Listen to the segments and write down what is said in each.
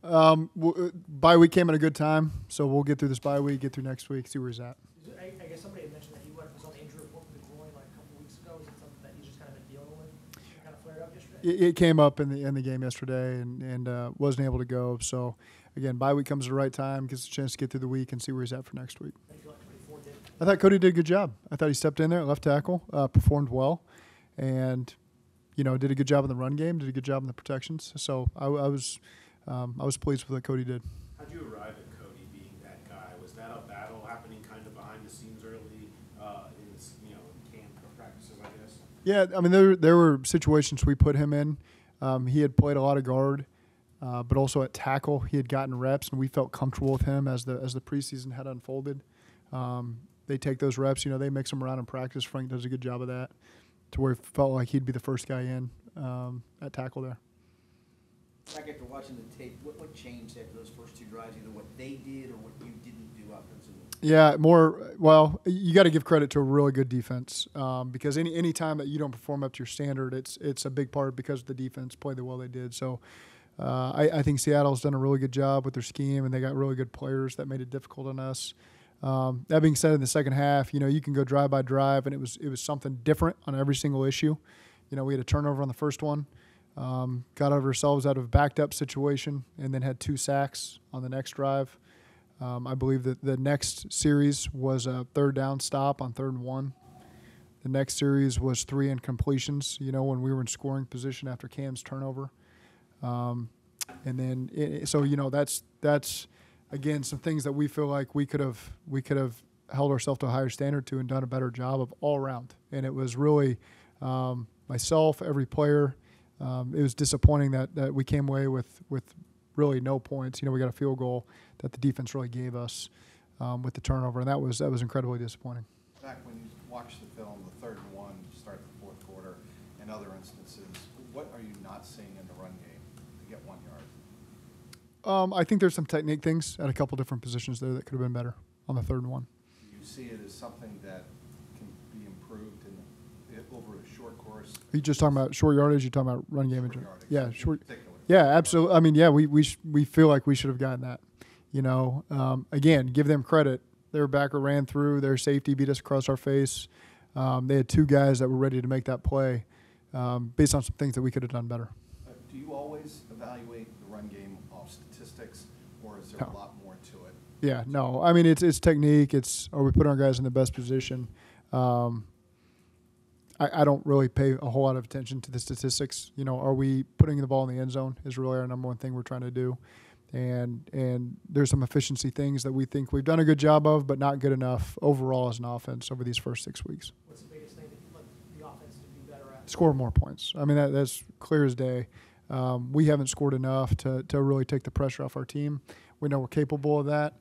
Bye week came at a good time, so we'll get through this bye week, get through next week, see where he's at. I guess somebody had mentioned that he was on the injury report with the groin like a couple weeks ago. Is it something that he's just kind of been dealing with? It kind of flared up yesterday? It came up in the game yesterday and wasn't able to go. So, again, bye week comes at the right time, gives us a chance to get through the week and see where he's at for next week. I thought Cody did a good job. I thought he stepped in there at left tackle, performed well, and did a good job in the run game, did a good job in the protections. So I was pleased with what Cody did. How'd you arrive at Cody being that guy? Was that a battle happening kind of behind the scenes early in camp or practices, I guess? Yeah, I mean there were situations we put him in. He had played a lot of guard, but also at tackle he had gotten reps, and we felt comfortable with him as the preseason had unfolded. They take those reps, they mix them around in practice. Frank does a good job of that, to where it felt like he'd be the first guy in at tackle there. Back after watching the tape, what changed after those first two drives, either what they did or what you didn't do offensively? Yeah, you got to give credit to a really good defense because any time that you don't perform up to your standard, it's a big part because the defense played the well they did. So I think Seattle's done a really good job with their scheme, and they got really good players that made it difficult on us. That being said, in the second half, you can go drive by drive, and it was something different on every single issue. We had a turnover on the first one, got ourselves out of a backed up situation, and then had 2 sacks on the next drive. I believe that the next series was a third down stop on 3rd and 1. The next series was 3 incompletions, when we were in scoring position after Cam's turnover. And then, that's again, some things that we feel like we could have held ourselves to a higher standard to and done a better job of all around. And it was really myself, every player. It was disappointing that we came away with really no points. We got a field goal that the defense really gave us with the turnover, and that was incredibly disappointing. Back when you watch the film, the 3rd and 1 to start the 4th quarter, and other instances, what are you not seeing in the run game to get 1 yard? I think there's some technique things at a couple different positions there that could have been better on the 3rd and 1. Do you see it as something that can be improved over a short course? Are you just talking about short yardage? You're talking about run game? Yeah, short. Particular. Yeah, absolutely. I mean, yeah, we feel like we should have gotten that. Again, give them credit. Their backer ran through. Their safety beat us across our face. They had 2 guys that were ready to make that play based on some things that we could have done better. Do you always evaluate the run game off statistics, or is there a lot more to it? Yeah, no. I mean, it's technique. Are we putting our guys in the best position? I don't really pay a whole lot of attention to the statistics. Are we putting the ball in the end zone is really our number one thing we're trying to do. And there's some efficiency things that we think we've done a good job of, but not good enough overall as an offense over these first 6 weeks. What's the biggest thing that you'd like the offense to be better at? Score more points. I mean, that's clear as day. We haven't scored enough to really take the pressure off our team. We know we're capable of that.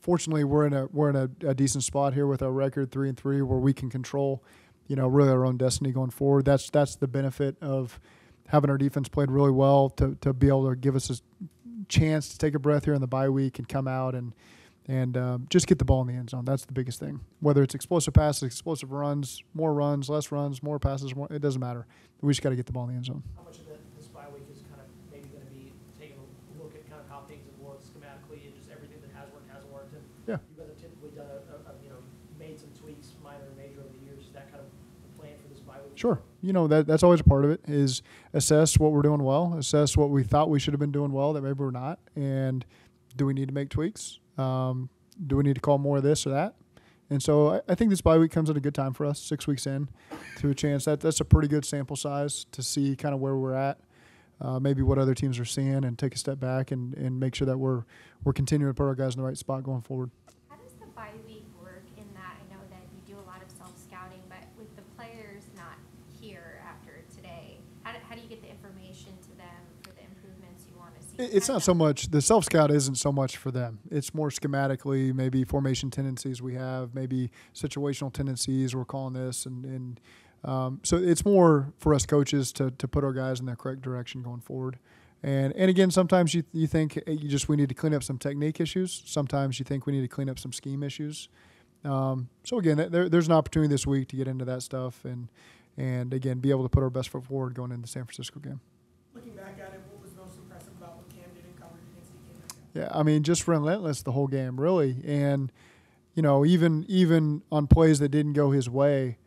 Fortunately, we're in a decent spot here with our record 3-3, where we can control really our own destiny going forward. That's the benefit of having our defense played really well to be able to give us a chance to take a breath here in the bye week and come out and just get the ball in the end zone. That's the biggest thing. Whether it's explosive passes, explosive runs, less runs, more passes, it doesn't matter. We just got to get the ball in the end zone. How much of this bye week is kind of maybe going to be taking a look at kind of how things have worked schematically and just everything that has worked, hasn't worked? And yeah. You guys have typically done made some tweaks, minor and major, over the years. Is that kind of the plan for this bye week? Sure. That's always a part of it, is assess what we're doing well, assess what we thought we should have been doing well that maybe we're not, and do we need to make tweaks? Do we need to call more of this or that? And so I think this bye week comes at a good time for us, 6 weeks in, to a chance. That's a pretty good sample size to see kind of where we're at, maybe what other teams are seeing, and take a step back and make sure that we're continuing to put our guys in the right spot going forward. How does the bye week work in that? I know that you do a lot of self-scouting, but with the players not here after today, how do you get the information to them for the improvements you want to see? It's not so much, the self-scout isn't so much for them. It's more schematically, maybe formation tendencies we have, maybe situational tendencies, we're calling this. And so it's more for us coaches to put our guys in the correct direction going forward. And again, sometimes you think we need to clean up some technique issues. Sometimes you think we need to clean up some scheme issues. So again, there's an opportunity this week to get into that stuff and again, be able to put our best foot forward going into the San Francisco game. Looking back at it, what was most impressive about what Cam did in coverage against Yeah, I mean, just relentless the whole game, really. And, even on plays that didn't go his way,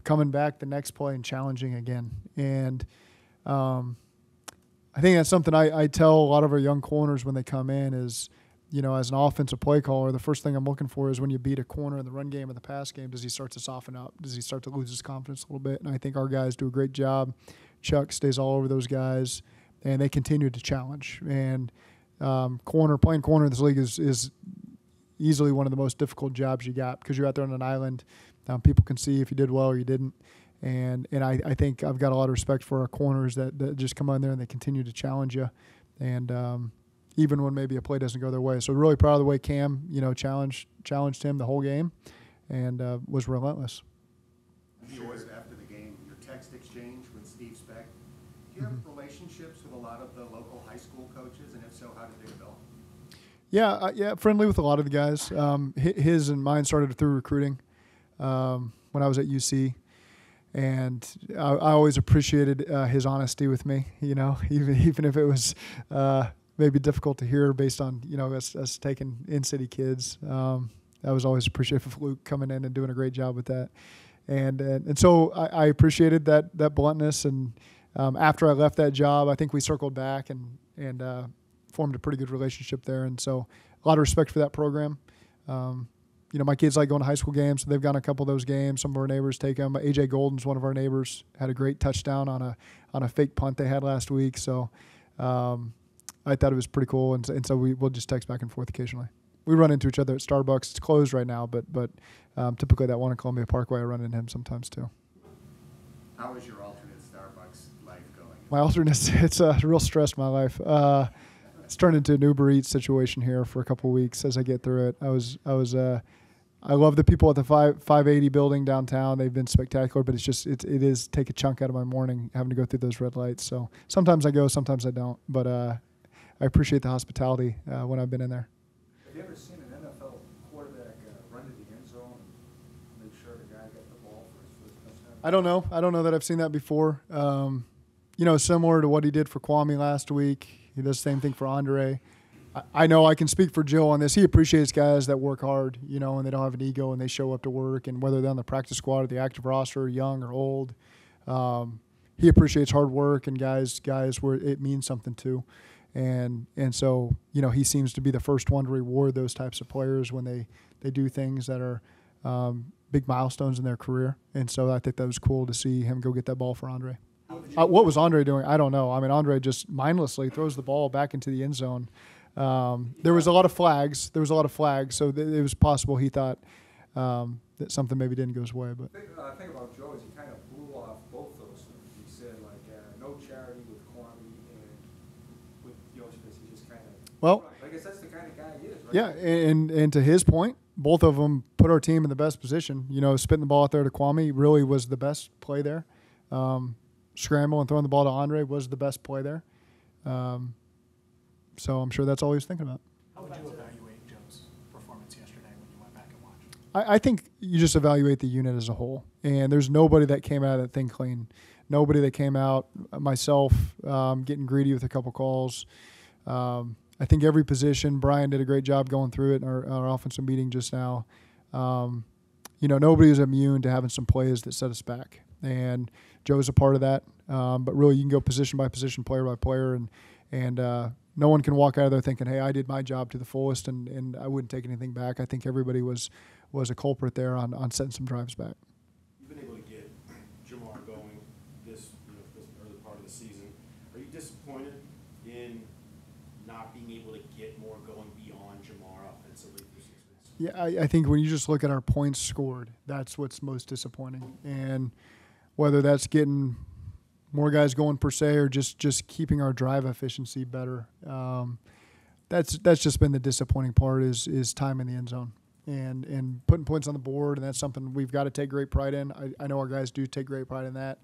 coming back the next play and challenging again. And I think that's something I tell a lot of our young corners when they come in is, as an offensive play caller, the first thing I'm looking for is when you beat a corner in the run game or the pass game, does he start to soften up? Does he start to lose his confidence a little bit? And I think our guys do a great job. Chuck stays all over those guys, and they continue to challenge. And playing corner in this league is easily one of the most difficult jobs you got because you're out there on an island. People can see if you did well or you didn't. And I think I've got a lot of respect for our corners that just come on there and they continue to challenge you. And even when maybe a play doesn't go their way. So really proud of the way Cam, challenged him the whole game and was relentless. Yours after the game, your text exchange with Steve Speck. Do you have relationships with a lot of the local high school coaches, and if so, how did they develop? Yeah, friendly with a lot of the guys. His and mine started through recruiting when I was at UC. And I always appreciated his honesty with me, even if it was maybe difficult to hear based on, us taking in-city kids. I was always appreciative of Luke coming in and doing a great job with that. And so I appreciated that bluntness. And after I left that job, I think we circled back and formed a pretty good relationship there. And so a lot of respect for that program. My kids like going to high school games, so they've gone a couple of those games. Some of our neighbors take them. AJ Golden's one of our neighbors, had a great touchdown on a fake punt they had last week. So I thought it was pretty cool, and so we'll just text back and forth occasionally. We run into each other at Starbucks. It's closed right now, but typically that one in Columbia Parkway, I run into him sometimes too. How is your alternate Starbucks life going? My alternate, it's a real stress in my life. It's turned into an Uber Eats situation here for a couple of weeks as I get through it. I love the people at the 580 building downtown. They've been spectacular, but it is take a chunk out of my morning having to go through those red lights. So sometimes I go, sometimes I don't. But I appreciate the hospitality when I've been in there. Have you ever seen an NFL quarterback run to the end zone and make sure the guy got the ball for his first touchdown? I don't know that I've seen that before. Similar to what he did for Kwame last week. He does the same thing for Andre. I know I can speak for Jill on this. He appreciates guys that work hard, and they don't have an ego and they show up to work. And whether they're on the practice squad or the active roster, young or old, he appreciates hard work and guys where it means something to. And so, he seems to be the first one to reward those types of players when they do things that are big milestones in their career. And so I think that was cool to see him go get that ball for Andre. What was Andre doing? I don't know. I mean, Andre just mindlessly throws the ball back into the end zone. There was a lot of flags. So it was possible he thought that something maybe didn't go his way. But The thing about Joe is he kind of blew off both those things. He said, no charity with Kwame, and with Yoshis, he just kind of. Well, I guess that's the kind of guy he is, right? yeah, and to his point, both of them put our team in the best position. Spitting the ball out there to Kwame really was the best play there. Scramble and throwing the ball to Andre was the best play there. So I'm sure that's all he was thinking about. How would you evaluate Joe's performance yesterday when you went back and watched? I think you just evaluate the unit as a whole. And there's nobody that came out of that thing clean. Nobody that came out, myself, getting greedy with a couple calls. I think every position, Brian did a great job going through it in our offensive meeting just now. Nobody is immune to having some plays that set us back. And Joe's a part of that. But really, you can go position by position, player by player, and no one can walk out of there thinking, hey, I did my job to the fullest and I wouldn't take anything back. I think everybody was a culprit there on setting some drives back. You've been able to get Jamar going this early part of the season. Are you disappointed in not being able to get more going beyond Jamar offensively for 6 weeks? Yeah, I think when you just look at our points scored, that's what's most disappointing. And whether that's getting more guys going per se or just keeping our drive efficiency better, that's just been the disappointing part is time in the end zone and putting points on the board, and that's something we've got to take great pride in. I know our guys do take great pride in that.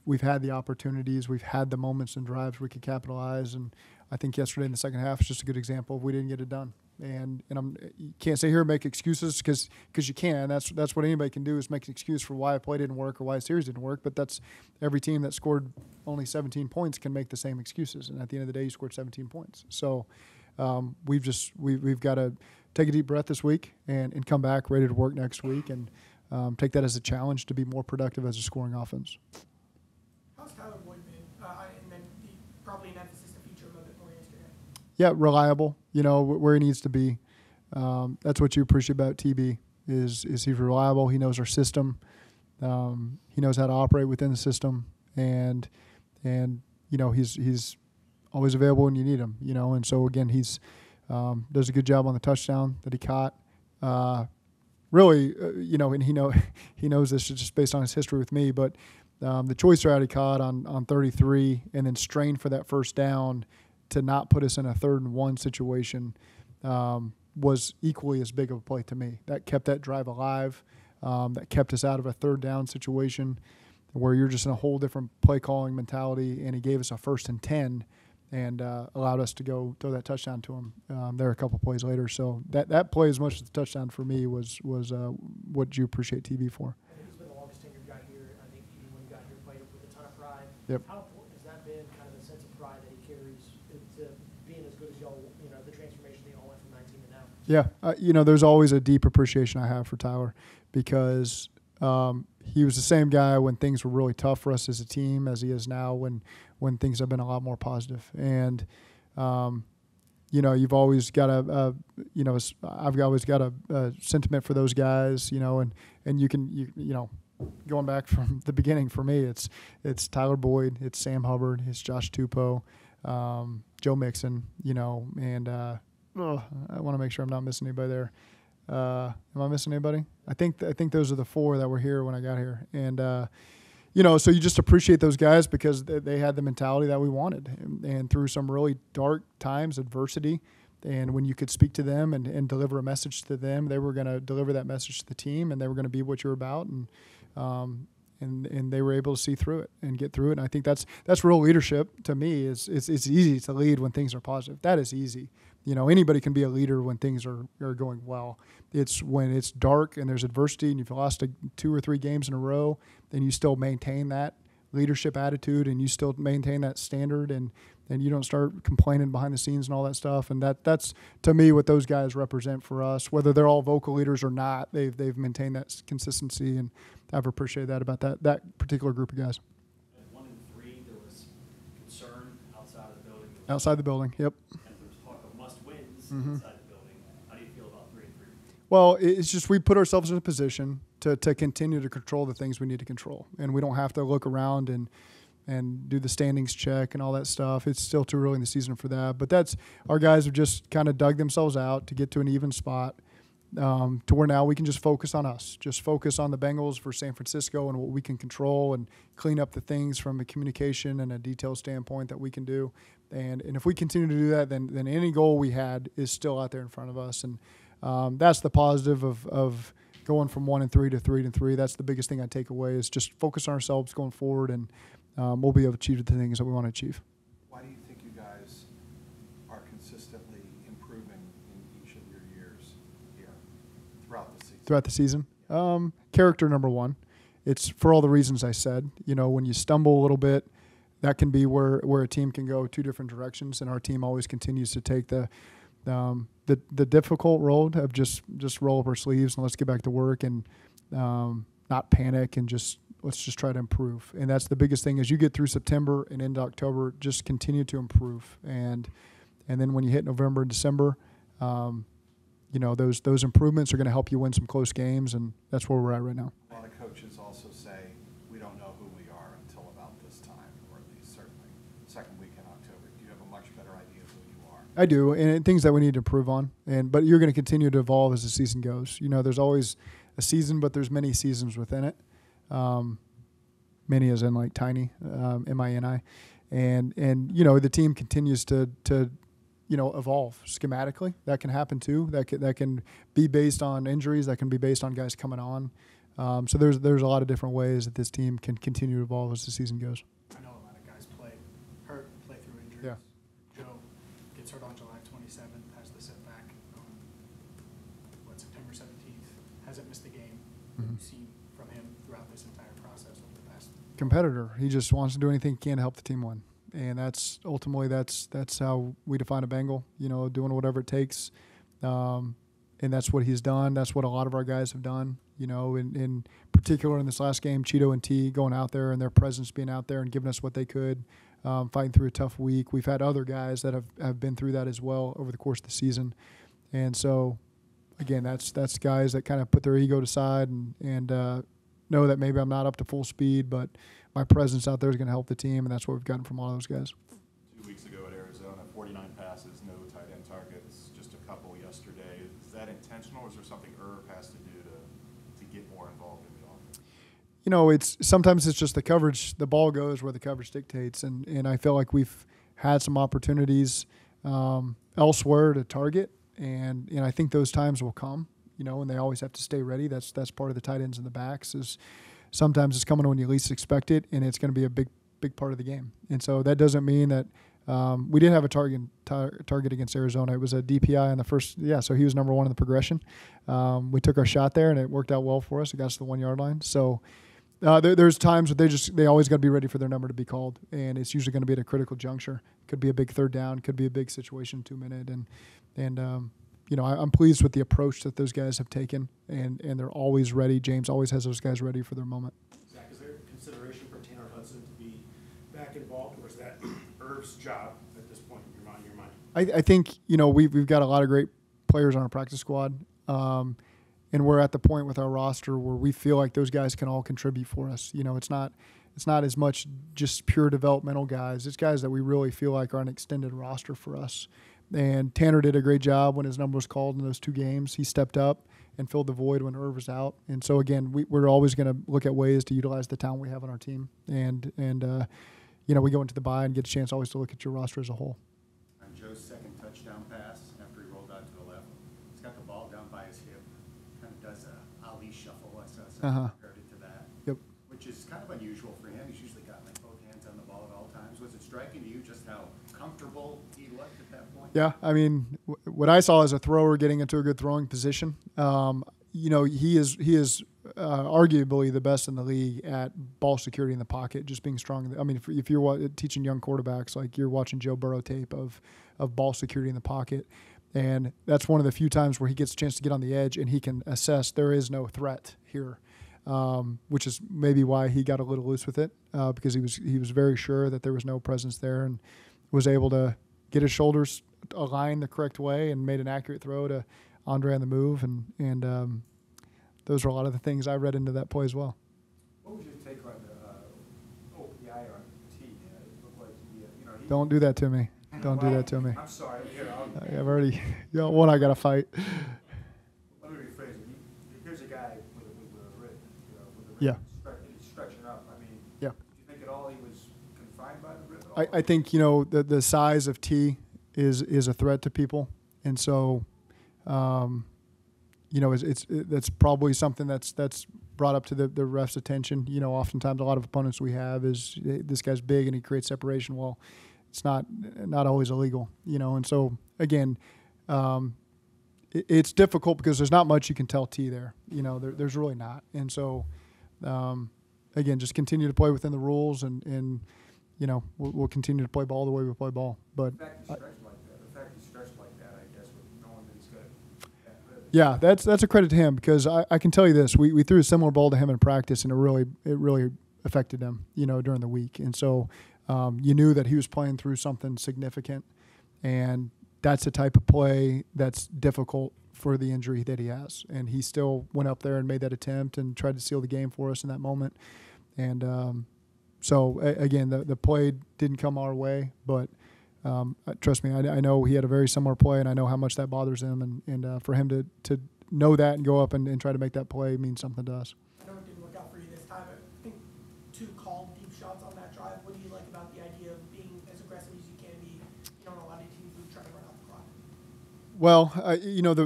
We've had the opportunities, we've had the moments and drives we could capitalize, and I think yesterday in the second half is just a good example of we didn't get it done. You can't sit here and make excuses because you can. That's what anybody can do is make an excuse for why a play didn't work or why a series didn't work. But that's every team that scored only 17 points can make the same excuses. And at the end of the day, you scored 17 points. So we've got to take a deep breath this week and come back ready to work next week and take that as a challenge to be more productive as a scoring offense. How's Tyler Boyd been? And then probably an emphasis to feature him a bit more yesterday. Yeah, reliable. Where he needs to be. That's what you appreciate about TB is he's reliable. He knows our system. He knows how to operate within the system, and he's always available when you need him. And so again, he's does a good job on the touchdown that he caught. Really, and he knows this just based on his history with me, but the choice route he caught on 33 and then strained for that first down to not put us in a 3rd and 1 situation was equally as big of a play to me. That kept that drive alive. That kept us out of a 3rd down situation where you're just in a whole different play calling mentality, and he gave us a 1st and 10 and allowed us to go throw that touchdown to him there a couple plays later. So that play, as much as the touchdown for me, was what you appreciate TV for. He's been the longest tenured guy here. I think even when he got here, played with a ton of pride. Yep. How important has that been, kind of the sense of pride that he carries to being as good as y'all, the transformation that y'all went from 19 to now? Yeah, there's always a deep appreciation I have for Tyler because he was the same guy when things were really tough for us as a team as he is now when things have been a lot more positive. And, you've always got I've always got a sentiment for those guys, and you can going back from the beginning for me, it's Tyler Boyd, it's Sam Hubbard, it's Josh Tupou, Joe Mixon, and I want to make sure I'm not missing anybody there. Am I missing anybody? I think those are the 4 that were here when I got here, and so you just appreciate those guys because they had the mentality that we wanted, and through some really dark times, adversity, and when you could speak to them and deliver a message to them, they were going to deliver that message to the team, and they were going to be what you're about, and they were able to see through it and get through it. And I think that's real leadership to me. It's easy to lead when things are positive. That is easy. Anybody can be a leader when things are going well. It's when it's dark and there's adversity and you've lost 2 or 3 games in a row, then you still maintain that leadership attitude and you still maintain that standard and you don't start complaining behind the scenes and all that stuff. And that's to me what those guys represent for us. Whether they're all vocal leaders or not, they've maintained that consistency, and I've appreciated that about that particular group of guys. At 1 and 3, there was concern outside of the building. Outside the building, yep. And there was talk of must-wins Mm-hmm. inside the building. How do you feel about 3 and 3? Well, it's just we put ourselves in a position to continue to control the things we need to control, and we don't have to look around and do the standings check and all that stuff. It's still too early in the season for that. But our guys have just kind of dug themselves out to get to an even spot to where now we can just focus on us, just focus on the Bengals for San Francisco and what we can control and clean up the things from a communication and a detail standpoint that we can do. And if we continue to do that, then any goal we had is still out there in front of us. And that's the positive of going from 1 and 3 to 3 and 3. That's the biggest thing I take away is just focus on ourselves going forward, and we'll be able to achieve the things that we want to achieve. Why do you think you guys are consistently improving in each of your years here throughout the season? Character, number one. It's for all the reasons I said. When you stumble a little bit, that can be where a team can go 2 different directions, and our team always continues to take the difficult road of just roll up our sleeves and let's get back to work and not panic and let's just try to improve. And that's the biggest thing as you get through September and into October, just continue to improve. And then when you hit November and December, those improvements are going to help you win some close games, and that's where we're at right now. A lot of coaches also say we don't know who we are until about this time, or at least certainly second week in October. Do you have a much better idea of who you are? I do, and things that we need to improve on. But you're going to continue to evolve as the season goes. There's always a season, but there's many seasons within it. Many as in like tiny, MINI, and the team continues to evolve schematically. That can happen too. That can be based on injuries. That can be based on guys coming on. So there's a lot of different ways that this team can continue to evolve as the season goes. I know a lot of guys play through injuries. Yeah. Joe gets hurt on July 27th, has the setback September 17th, hasn't missed a game. Mhm. What you've seen from him throughout this entire process over the past. Competitor. He just wants to do anything he can to help the team win. And that's ultimately that's how we define a Bengal, doing whatever it takes. And that's what he's done. That's what a lot of our guys have done, in particular in this last game, Cheeto and T going out there and their presence being out there and giving us what they could, fighting through a tough week. We've had other guys that have been through that as well over the course of the season. And so, again, that's guys that kind of put their ego aside and know that maybe I'm not up to full speed, but my presence out there is going to help the team, and that's what we've gotten from all those guys. 2 weeks ago at Arizona, 49 passes, no tight end targets, just a couple yesterday. Is that intentional, or is there something Irv has to do to get more involved in the offense? Sometimes it's just the coverage. The ball goes where the coverage dictates, and I feel like we've had some opportunities elsewhere to target, and I think those times will come. And they always have to stay ready. That's part of the tight ends and the backs. Is sometimes it's coming when you least expect it, and it's going to be a big part of the game. And so that doesn't mean that we didn't have a target against Arizona. It was a DPI on the first. Yeah, so he was number one in the progression. We took our shot there, and it worked out well for us. It got us to the 1 yard line. So there's times where they always got to be ready for their number to be called, and it's usually going to be at a critical juncture. Could be a big third down. Could be a big situation, 2 minute, and I'm pleased with the approach that those guys have taken, and they're always ready. James always has those guys ready for their moment. Zach, is there consideration for Tanner Hudson to be back involved, or is that Irv's job at this point in your mind? I think we've got a lot of great players on our practice squad, and we're at the point with our roster where we feel like those guys can all contribute for us. It's not as much just pure developmental guys. It's guys that we really feel like are an extended roster for us. And Tanner did a great job when his number was called in those 2 games. He stepped up and filled the void when Irv was out. And so, again, we're always going to look at ways to utilize the talent we have on our team. And we go into the bye and get a chance always to look at your roster as a whole. On Joe's second touchdown pass, after he rolled out to the left, he's got the ball down by his hip, kind of does a Ali shuffle. I compared it to that, Yep. which is kind of unusual for him. He's usually got like both hands on the ball at all times. Was it striking to you just how comfortable he looked at that point? Yeah, I mean, what I saw as a thrower getting into a good throwing position. He is arguably the best in the league at ball security in the pocket, just being strong. I mean, if you're teaching young quarterbacks, like you're watching Joe Burrow tape of ball security in the pocket, and that's one of the few times where he gets a chance to get on the edge and he can assess there is no threat here, which is maybe why he got a little loose with it, because he was very sure that there was no presence there and was able to get his shoulders aligned the correct way and made an accurate throw to Andre on the move, and those are a lot of the things I read into that play as well. What was your take on the OPI on T? It looked like he. Don't do that to me. Don't do that to me. I'm sorry. Here, I've already one I got to fight. Let me rephrase it. Here's a guy with a rib, with a rib Yeah. stretching up. I mean, Yeah. do you think at all he was confined by the rib at all? I think the size of T is a threat to people, and so that's probably something that's brought up to the ref's attention. Oftentimes a lot of opponents we have is this guy's big and he creates separation. Well, it's not always illegal, and so again, it's difficult because there's not much you can tell T there. There's really not, and so again, just continue to play within the rules and we'll continue to play ball the way we play ball. But The fact he stretched like that, I guess, with knowing that he's good. yeah, that's a credit to him, because I can tell you this: we threw a similar ball to him in practice, and it really affected him, during the week. And so you knew that he was playing through something significant, and that's the type of play that's difficult for the injury that he has. And he still went up there and made that attempt and tried to seal the game for us in that moment. And so again, the play didn't come our way, but trust me, I know he had a very similar play, and I know how much that bothers him. And for him to know that and go up and try to make that play means something to us. I know it didn't work out for you this time. I think 2 called deep shots on that drive. What do you like about the idea of being as aggressive as you can be? You don't allow any teams to try to run out the clock. Well,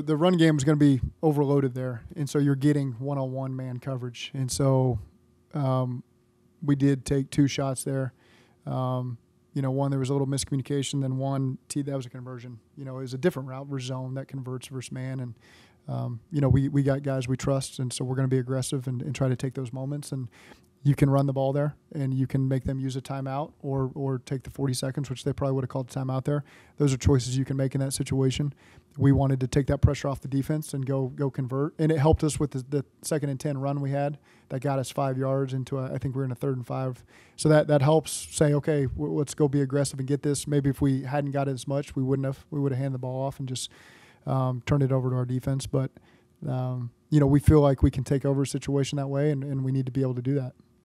the run game is going to be overloaded there, and so you're getting one-on-one man coverage. And so we did take 2 shots there. one there was a little miscommunication, then one that was a conversion. It was a different route versus zone that converts versus man, and we got guys we trust, and so we're going to be aggressive and try to take those moments. And you can run the ball there, and you can make them use a timeout or take the 40 seconds, which they probably would have called a timeout there. Those are choices you can make in that situation. We wanted to take that pressure off the defense and go convert, and it helped us with the 2nd and 10 run we had that got us 5 yards into I think we were in a 3rd and 5. So that helps say, okay, let's go be aggressive and get this. Maybe if we hadn't got as much, we would have handed the ball off and just turned it over to our defense. But we feel like we can take over a situation that way, and we need to be able to do that.